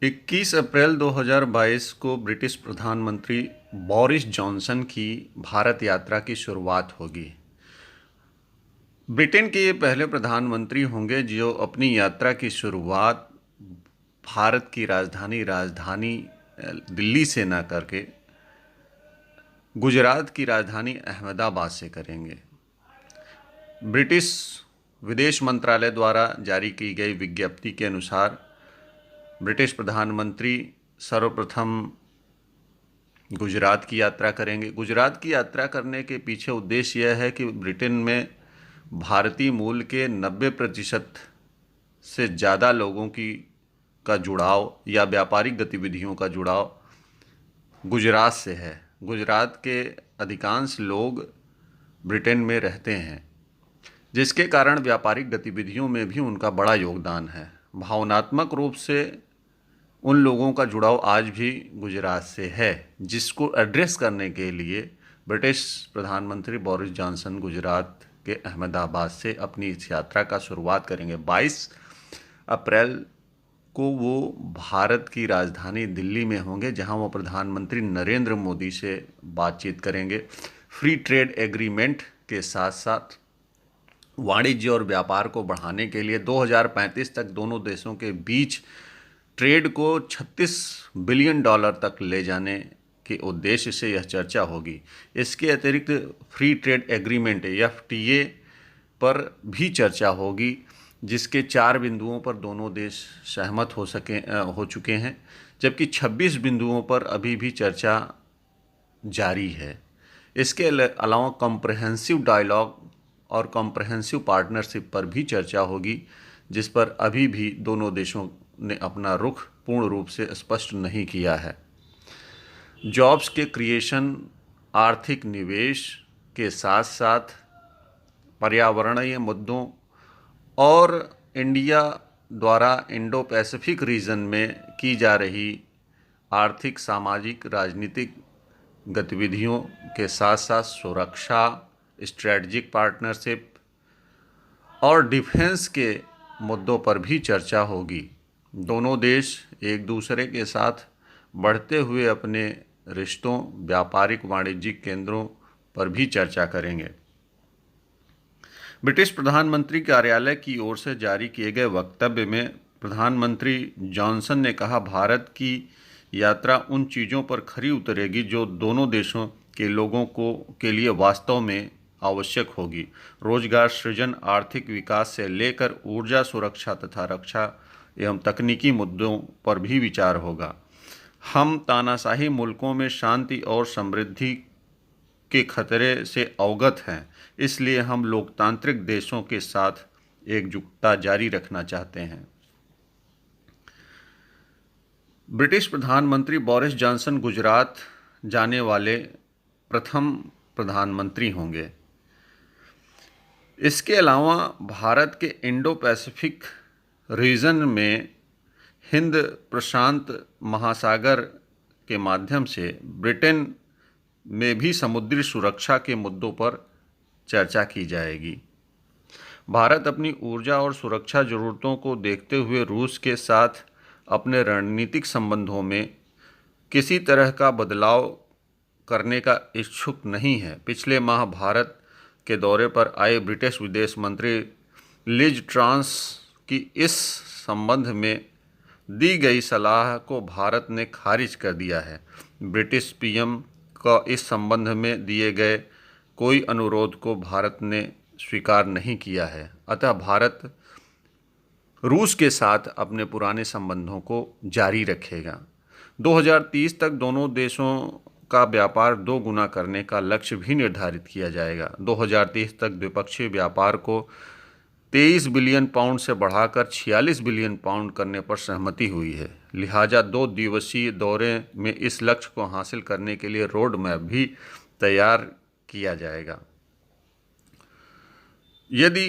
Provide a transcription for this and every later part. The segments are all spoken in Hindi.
21 अप्रैल 2022 को ब्रिटिश प्रधानमंत्री बोरिस जॉनसन की भारत यात्रा की शुरुआत होगी। ब्रिटेन के ये पहले प्रधानमंत्री होंगे जो अपनी यात्रा की शुरुआत भारत की राजधानी दिल्ली से न करके गुजरात की राजधानी अहमदाबाद से करेंगे। ब्रिटिश विदेश मंत्रालय द्वारा जारी की गई विज्ञप्ति के अनुसार ब्रिटिश प्रधानमंत्री सर्वप्रथम गुजरात की यात्रा करेंगे। गुजरात की यात्रा करने के पीछे उद्देश्य यह है कि ब्रिटेन में भारतीय मूल के 90% से ज़्यादा लोगों की का जुड़ाव या व्यापारिक गतिविधियों का जुड़ाव गुजरात से है। गुजरात के अधिकांश लोग ब्रिटेन में रहते हैं, जिसके कारण व्यापारिक गतिविधियों में भी उनका बड़ा योगदान है। भावनात्मक रूप से उन लोगों का जुड़ाव आज भी गुजरात से है, जिसको एड्रेस करने के लिए ब्रिटिश प्रधानमंत्री बोरिस जॉनसन गुजरात के अहमदाबाद से अपनी इस यात्रा का शुरुआत करेंगे। 22 अप्रैल को वो भारत की राजधानी दिल्ली में होंगे, जहां वो प्रधानमंत्री नरेंद्र मोदी से बातचीत करेंगे। फ्री ट्रेड एग्रीमेंट के साथ साथ वाणिज्य और व्यापार को बढ़ाने के लिए 2035 तक दोनों देशों के बीच ट्रेड को $36 बिलियन तक ले जाने के उद्देश्य से यह चर्चा होगी। इसके अतिरिक्त फ्री ट्रेड एग्रीमेंट FTA पर भी चर्चा होगी, जिसके 4 बिंदुओं पर दोनों देश सहमत हो चुके हैं, जबकि 26 बिंदुओं पर अभी भी चर्चा जारी है। इसके अलावा कॉम्प्रहेंसिव डायलॉग और कॉम्प्रहेंसिव पार्टनरशिप पर भी चर्चा होगी, जिस पर अभी भी दोनों देशों ने अपना रुख पूर्ण रूप से स्पष्ट नहीं किया है। जॉब्स के क्रिएशन, आर्थिक निवेश के साथ साथ पर्यावरणीय मुद्दों और इंडिया द्वारा इंडो पैसिफिक रीजन में की जा रही आर्थिक, सामाजिक, राजनीतिक गतिविधियों के साथ साथ सुरक्षा, स्ट्रेटजिक पार्टनरशिप और डिफेंस के मुद्दों पर भी चर्चा होगी। दोनों देश एक दूसरे के साथ बढ़ते हुए अपने रिश्तों, व्यापारिक वाणिज्यिक केंद्रों पर भी चर्चा करेंगे। ब्रिटिश प्रधानमंत्री कार्यालय की ओर से जारी किए गए वक्तव्य में प्रधानमंत्री जॉनसन ने कहा, भारत की यात्रा उन चीज़ों पर खरी उतरेगी जो दोनों देशों के लोगों के लिए वास्तव में आवश्यक होगी। रोजगार सृजन, आर्थिक विकास से लेकर ऊर्जा सुरक्षा तथा रक्षा एवं तकनीकी मुद्दों पर भी विचार होगा। हम तानाशाही मुल्कों में शांति और समृद्धि के खतरे से अवगत हैं, इसलिए हम लोकतांत्रिक देशों के साथ एकजुटता जारी रखना चाहते हैं। ब्रिटिश प्रधानमंत्री बोरिस जॉनसन गुजरात जाने वाले प्रथम प्रधानमंत्री होंगे। इसके अलावा भारत के इंडो पैसिफिक रीजन में हिंद प्रशांत महासागर के माध्यम से ब्रिटेन में भी समुद्री सुरक्षा के मुद्दों पर चर्चा की जाएगी। भारत अपनी ऊर्जा और सुरक्षा ज़रूरतों को देखते हुए रूस के साथ अपने रणनीतिक संबंधों में किसी तरह का बदलाव करने का इच्छुक नहीं है। पिछले माह भारत के दौरे पर आए ब्रिटिश विदेश मंत्री लिज ट्रांस की इस संबंध में दी गई सलाह को भारत ने खारिज कर दिया है। ब्रिटिश PM का इस संबंध में दिए गए कोई अनुरोध को भारत ने स्वीकार नहीं किया है। अतः भारत रूस के साथ अपने पुराने संबंधों को जारी रखेगा। 2030 तक दोनों देशों का व्यापार 2 गुना करने का लक्ष्य भी निर्धारित किया जाएगा। 2030 तक द्विपक्षीय व्यापार को 23 बिलियन पाउंड से बढ़ाकर 46 बिलियन पाउंड करने पर सहमति हुई है। लिहाजा 2 दिवसीय दौरे में इस लक्ष्य को हासिल करने के लिए रोड मैप भी तैयार किया जाएगा। यदि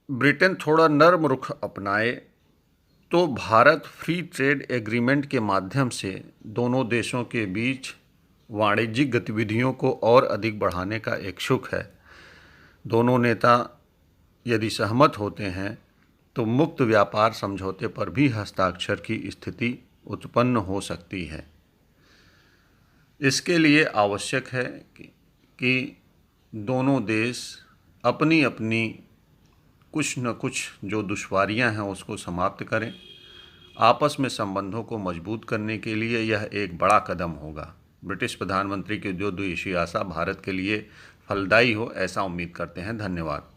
ब्रिटेन थोड़ा नर्म रुख अपनाए तो भारत फ्री ट्रेड एग्रीमेंट के माध्यम से दोनों देशों के बीच वाणिज्यिक गतिविधियों को और अधिक बढ़ाने का इच्छुक है। दोनों नेता यदि सहमत होते हैं तो मुक्त व्यापार समझौते पर भी हस्ताक्षर की स्थिति उत्पन्न हो सकती है। इसके लिए आवश्यक है कि दोनों देश अपनी अपनी कुछ न कुछ जो दुश्वारियां हैं उसको समाप्त करें। आपस में संबंधों को मजबूत करने के लिए यह एक बड़ा कदम होगा। ब्रिटिश प्रधानमंत्री की जो द्विदेशीय आशा भारत के लिए फलदायी हो, ऐसा उम्मीद करते हैं। धन्यवाद।